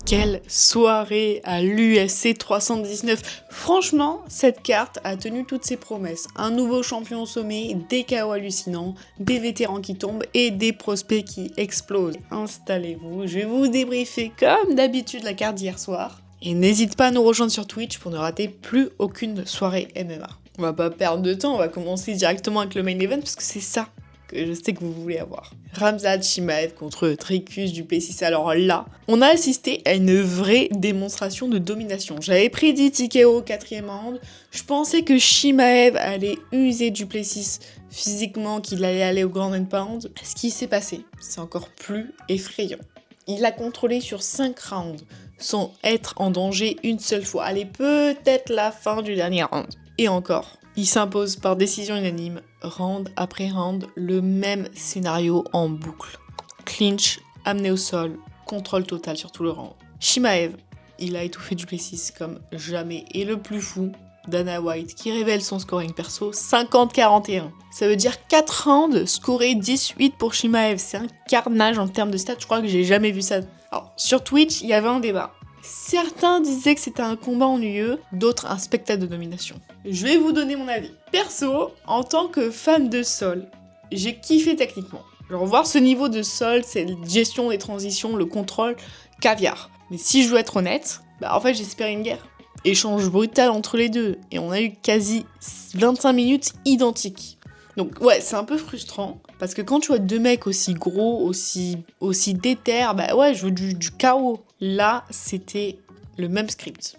Quelle soirée à l'UFC 319. Franchement, cette carte a tenu toutes ses promesses. Un nouveau champion au sommet, des KO hallucinants, des vétérans qui tombent et des prospects qui explosent. Installez-vous, je vais vous débriefer comme d'habitude la carte d'hier soir. Et n'hésite pas à nous rejoindre sur Twitch pour ne rater plus aucune soirée MMA. On va pas perdre de temps, on va commencer directement avec le main event parce que c'est ça que je sais que vous voulez avoir. Khamzat Chimaev contre Dricus du Plessis. Alors là, on a assisté à une vraie démonstration de domination. J'avais prédit TKO au 4e round. Je pensais que Chimaev allait user du Plessis physiquement, qu'il allait aller au ground and pound. Ce qui s'est passé, c'est encore plus effrayant. Il a contrôlé sur 5 rounds sans être en danger une seule fois. Allez, peut-être la fin du dernier round. Et encore, il s'impose par décision unanime, round après round, le même scénario en boucle. Clinch, amené au sol, contrôle total sur tout le round. Chimaev, il a étouffé du Plessis comme jamais. Et le plus fou, Dana White, qui révèle son scoring perso, 50-41. Ça veut dire 4 rounds, scoré 18 pour Chimaev. C'est un carnage en termes de stats, je crois que j'ai jamais vu ça. Alors, sur Twitch, il y avait un débat. Certains disaient que c'était un combat ennuyeux, d'autres un spectacle de domination. Je vais vous donner mon avis. Perso, en tant que fan de sol, j'ai kiffé techniquement. Genre voir ce niveau de sol, c'est la gestion des transitions, le contrôle, caviar. Mais si je dois être honnête, en fait j'espérais une guerre. Échange brutal entre les deux, et on a eu quasi 25 minutes identiques. Donc ouais, c'est un peu frustrant, parce que quand tu vois deux mecs aussi gros, aussi déter, je veux du chaos. Là, c'était le même script,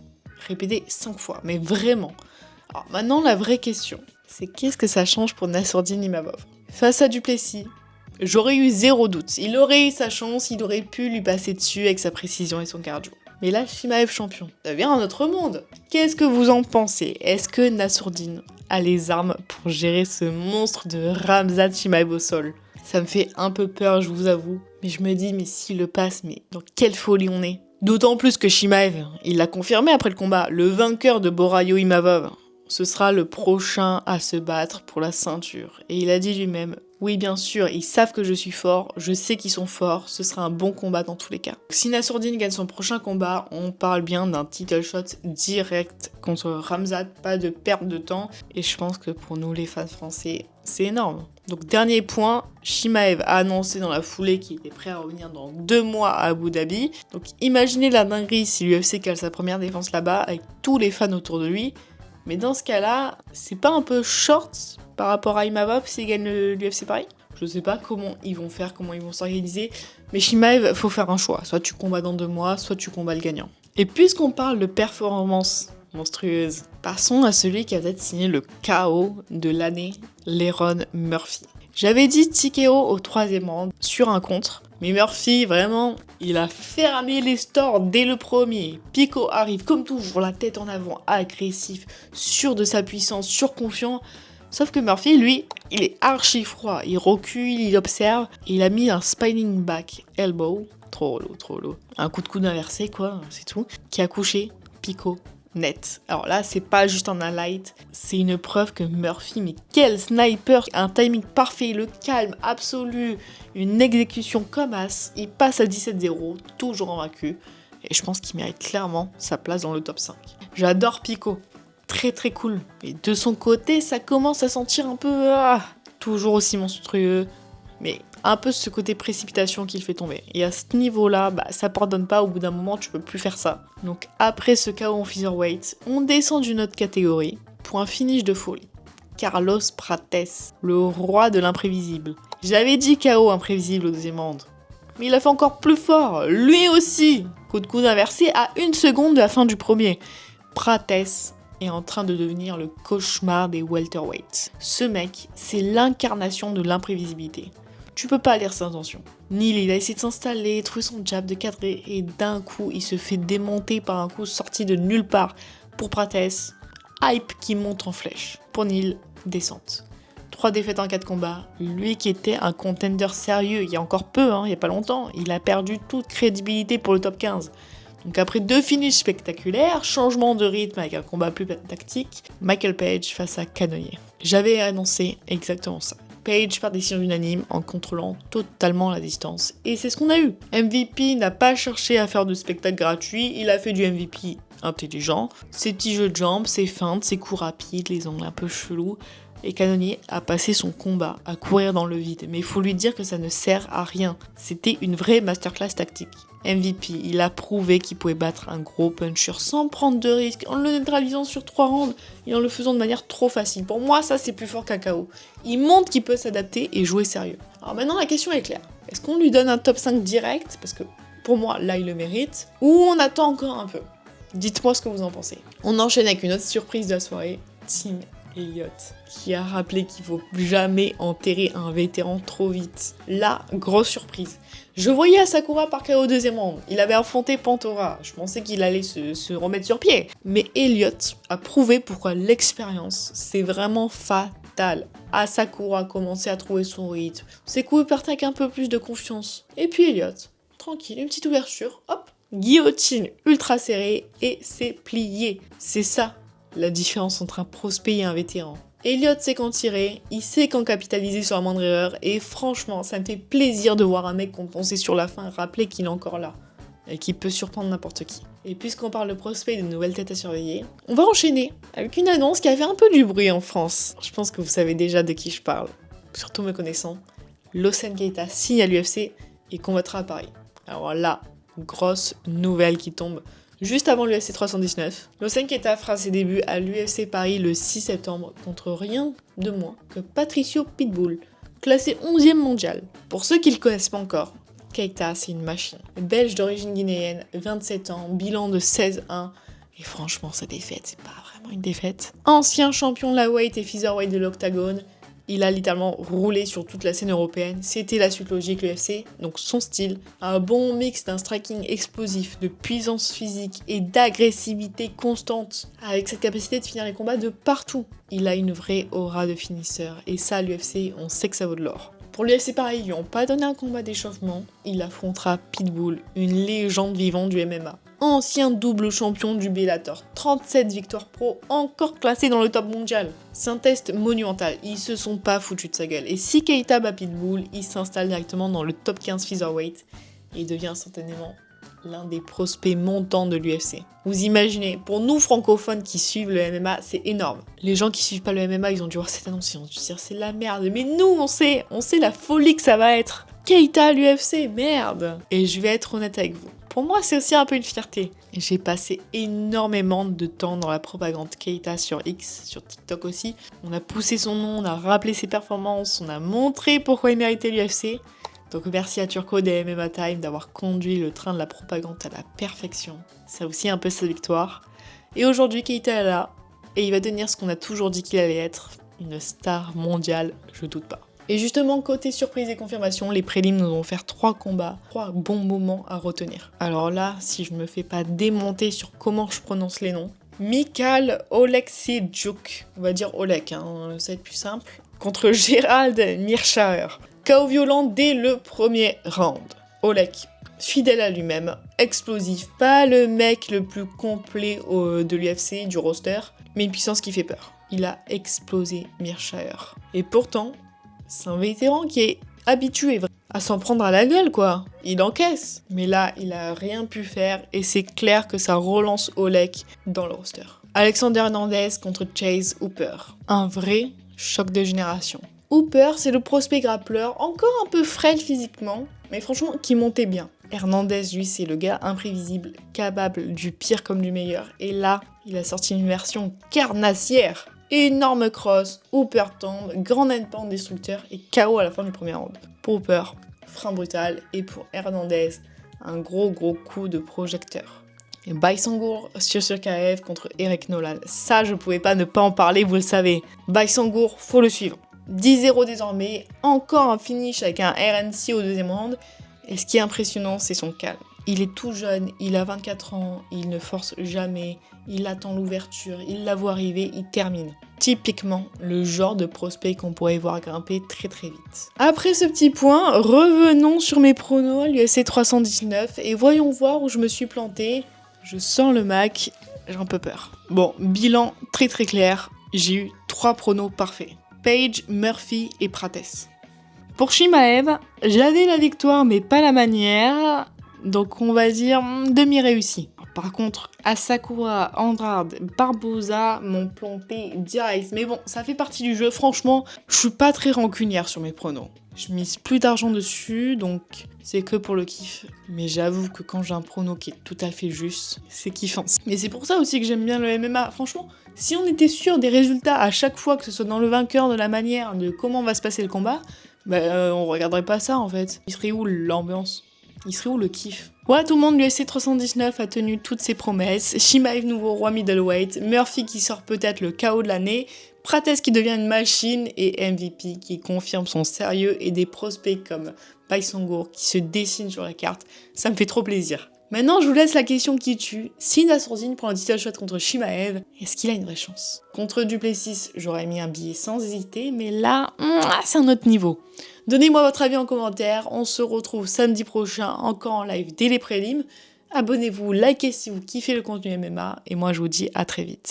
répété 5 fois, mais vraiment. Alors maintenant, la vraie question, c'est qu'est-ce que ça change pour Nassourdine Imavov ? Face à du Plessis, j'aurais eu 0 doute. Il aurait eu sa chance, il aurait pu lui passer dessus avec sa précision et son cardio. Mais là, Chimaev champion, ça devient un autre monde. Qu'est-ce que vous en pensez ? Est-ce que Nassourdine a les armes pour gérer ce monstre de Khamzat Chimaev au sol ? Ça me fait un peu peur, je vous avoue. Mais je me dis, mais s'il le passe, mais dans quelle folie on est ? D'autant plus que Chimaev, il l'a confirmé après le combat, le vainqueur de Borayo Imavov, ce sera le prochain à se battre pour la ceinture. Et il a dit lui-même, oui bien sûr, ils savent que je suis fort, je sais qu'ils sont forts, ce sera un bon combat dans tous les cas. Si Nassourdine gagne son prochain combat, on parle bien d'un title shot direct contre Khamzat, pas de perte de temps. Et je pense que pour nous les fans français, c'est énorme. Donc dernier point, Chimaev a annoncé dans la foulée qu'il était prêt à revenir dans 2 mois à Abu Dhabi. Donc imaginez la dinguerie si l'UFC cale sa première défense là-bas, avec tous les fans autour de lui. Mais dans ce cas-là, c'est pas un peu short par rapport à Imavov s'il gagne l'UFC Paris ? Je sais pas comment ils vont faire, comment ils vont s'organiser, mais Chimaev, faut faire un choix. Soit tu combats dans 2 mois, soit tu combats le gagnant. Et puisqu'on parle de performance monstrueuse, passons à celui qui a peut-être signé le KO de l'année, Lerone Murphy. J'avais dit TKO au 3e round sur un contre, mais Murphy, vraiment, il a fermé les stores dès le premier. Pico arrive comme toujours, la tête en avant, agressif, sûr de sa puissance, surconfiant. Sauf que Murphy, lui, il est archi froid. Il recule, il observe, et il a mis un spinning back elbow. Trop lourd. Un coup de coude inversé, quoi, c'est tout. Qui a couché Pico net. Alors là, c'est pas juste un highlight, c'est une preuve que Murphy, mais quel sniper, un timing parfait, le calme absolu, une exécution comme as, il passe à 17-0, toujours invaincu, et je pense qu'il mérite clairement sa place dans le top 5. J'adore Pico, très très cool, et de son côté, ça commence à sentir un peu, toujours aussi monstrueux, mais un peu ce côté précipitation qui le fait tomber. Et à ce niveau-là, ça pardonne pas, au bout d'un moment, tu peux plus faire ça. Donc après ce KO en featherweight, on descend d'une autre catégorie pour un finish de folie. Carlos Prates, le roi de l'imprévisible. J'avais dit KO imprévisible au 2e round, mais il a fait encore plus fort, lui aussi. Coup de coude inversé à 1 seconde de la fin du premier. Prates est en train de devenir le cauchemar des welterweights. Ce mec, c'est l'incarnation de l'imprévisibilité. Tu peux pas lire ses intentions. Neil, il a essayé de s'installer, trouver son jab, de cadrer, et d'un coup, il se fait démonter par un coup sorti de nulle part. Pour Prates, hype qui monte en flèche. Pour Neil, descente. 3 défaites en 4 combats. Lui qui était un contender sérieux il y a encore peu, il y a pas longtemps, il a perdu toute crédibilité pour le top 15. Donc après 2 finishes spectaculaires, changement de rythme avec un combat plus tactique, Michael Page face à Cannonier. J'avais annoncé exactement ça. Page par décision unanime en contrôlant totalement la distance. Et c'est ce qu'on a eu. MVP n'a pas cherché à faire de spectacle gratuit, il a fait du MVP intelligent. Ses petits jeux de jambes, ses feintes, ses coups rapides, les angles un peu chelous. Et Cannonier a passé son combat à courir dans le vide, mais il faut lui dire que ça ne sert à rien. C'était une vraie masterclass tactique. MVP, il a prouvé qu'il pouvait battre un gros puncher sans prendre de risques, en le neutralisant sur 3 rounds et en le faisant de manière trop facile. Pour moi, ça c'est plus fort qu'un KO. Il montre qu'il peut s'adapter et jouer sérieux. Alors maintenant, la question est claire. Est-ce qu'on lui donne un top 5 direct, parce que pour moi, là, il le mérite, ou on attend encore un peu? Dites-moi ce que vous en pensez. On enchaîne avec une autre surprise de la soirée, Tim Elliott, qui a rappelé qu'il faut jamais enterrer un vétéran trop vite. Là, grosse surprise. Je voyais Asakura par KO au deuxième round. Il avait affronté Pantora. Je pensais qu'il allait se remettre sur pied. Mais Elliott a prouvé pourquoi l'expérience, c'est vraiment fatal. Asakura a commencé à trouver son rythme. Ses coups partaient avec un peu plus de confiance. Et puis Elliott, tranquille, une petite ouverture, hop, guillotine ultra serrée et c'est plié. C'est ça la différence entre un prospect et un vétéran. Elliott sait quand tirer, il sait quand capitaliser sur la moindre erreur, et franchement, ça me fait plaisir de voir un mec compenser sur la fin, rappeler qu'il est encore là, et qu'il peut surprendre n'importe qui. Et puisqu'on parle de prospect et de nouvelles têtes à surveiller, on va enchaîner avec une annonce qui a fait un peu du bruit en France. Je pense que vous savez déjà de qui je parle, surtout me connaissant. Lawson Keita signe à l'UFC et combattra à Paris. Alors là, grosse nouvelle qui tombe juste avant l'UFC 319, Lawson Keita fera ses débuts à l'UFC Paris le 6 septembre contre rien de moins que Patricio Pitbull, classé 11e mondial. Pour ceux qui ne le connaissent pas encore, Keita c'est une machine. Belge d'origine guinéenne, 27 ans, bilan de 16-1, et franchement sa défaite, c'est pas vraiment une défaite. Ancien champion lightweight et featherweight de l'Octagone, il a littéralement roulé sur toute la scène européenne, c'était la suite logique l'UFC, donc son style, un bon mix d'un striking explosif, de puissance physique et d'agressivité constante, avec cette capacité de finir les combats de partout. Il a une vraie aura de finisseur, et ça l'UFC, on sait que ça vaut de l'or. Pour l'UFC pareil, ils lui ont pas donné un combat d'échauffement, il affrontera Pitbull, une légende vivante du MMA. Ancien double champion du Bellator, 37 victoires pro, encore classé dans le top mondial. C'est un test monumental, ils se sont pas foutus de sa gueule. Et si Keita bat Pitbull, il s'installe directement dans le top 15 featherweight et devient instantanément l'un des prospects montants de l'UFC. Vous imaginez, pour nous francophones qui suivent le MMA, c'est énorme. Les gens qui suivent pas le MMA, ils ont dû voir cette annonce, ils ont dû dire c'est la merde. Mais nous, on sait la folie que ça va être. Keita à l'UFC, merde. Et je vais être honnête avec vous. Pour moi, c'est aussi un peu une fierté. Et j'ai passé énormément de temps dans la propagande Keita sur X, sur TikTok aussi. On a poussé son nom, on a rappelé ses performances, on a montré pourquoi il méritait l'UFC. Donc merci à Turco des MMA Time d'avoir conduit le train de la propagande à la perfection. C'est aussi un peu sa victoire. Et aujourd'hui, Keita est là. Et il va devenir ce qu'on a toujours dit qu'il allait être. Une star mondiale, je doute pas. Et justement, côté surprise et confirmation, les prélims nous vont faire 3 combats, 3 bons moments à retenir. Alors là, si je me fais pas démonter sur comment je prononce les noms, Michal Oleksiejczuk, on va dire Olek, ça va être plus simple, contre Gerald Meerschaert. KO violent dès le premier round. Olek, fidèle à lui-même, explosif, pas le mec le plus complet de l'UFC, du roster, mais une puissance qui fait peur. Il a explosé Meerschaert. Et pourtant, c'est un vétéran qui est habitué à s'en prendre à la gueule, quoi. Il encaisse. Mais là, il a rien pu faire et c'est clair que ça relance Olek dans le roster. Alexander Hernandez contre Chase Hooper. Un vrai choc de génération. Hooper, c'est le prospect grappleur, encore un peu frêle physiquement, mais franchement, qui montait bien. Hernandez, lui, c'est le gars imprévisible, capable du pire comme du meilleur. Et là, il a sorti une version carnassière. Énorme cross, Hooper tombe, grand endpoint destructeur et KO à la fin du premier round. Pour Hooper, frein brutal, et pour Hernandez, un gros coup de projecteur. Et Baisangour sur Kaev contre Eric Nolan. Ça, je pouvais pas ne pas en parler, vous le savez. Baisangour, faut le suivre. 10-0 désormais, encore un finish avec un RNC au deuxième round. Et ce qui est impressionnant, c'est son calme. Il est tout jeune, il a 24 ans, il ne force jamais, il attend l'ouverture, il la voit arriver, il termine. Typiquement, le genre de prospect qu'on pourrait voir grimper très vite. Après ce petit point, revenons sur mes pronos à l'UFC 319 et voyons voir où je me suis plantée. Je sens le Mac, j'ai un peu peur. Bon, bilan très clair, j'ai eu 3 pronos parfaits. Page, Murphy et Prates. Pour Chimaev, j'avais la victoire mais pas la manière, donc on va dire demi-réussi. Par contre, Asakura, Andrade, Barboza m'ont planté direct. Mais bon, ça fait partie du jeu. Franchement, je suis pas très rancunière sur mes pronos. Je mise plus d'argent dessus, donc c'est que pour le kiff. Mais j'avoue que quand j'ai un prono qui est tout à fait juste, c'est kiffant. Mais c'est pour ça aussi que j'aime bien le MMA. Franchement, si on était sûr des résultats à chaque fois, que ce soit dans le vainqueur, de la manière, de comment va se passer le combat, on regarderait pas ça en fait. Il serait où l'ambiance ? Il serait où le kiff ? Ouais, tout le monde, l'UFC 319 a tenu toutes ses promesses. Chimaev, nouveau roi middleweight. Murphy qui sort peut-être le KO de l'année. Prates qui devient une machine. Et MVP qui confirme son sérieux. Et des prospects comme Baisongour qui se dessinent sur la carte. Ça me fait trop plaisir. Maintenant, je vous laisse la question qui tue. Si Nassourdine prend un title shot contre Chimaev, est-ce qu'il a une vraie chance ? Contre Duplessis, j'aurais mis un billet sans hésiter, mais là, c'est un autre niveau. Donnez-moi votre avis en commentaire, on se retrouve samedi prochain, encore en live dès les prélims. Abonnez-vous, likez si vous kiffez le contenu MMA, et moi je vous dis à très vite.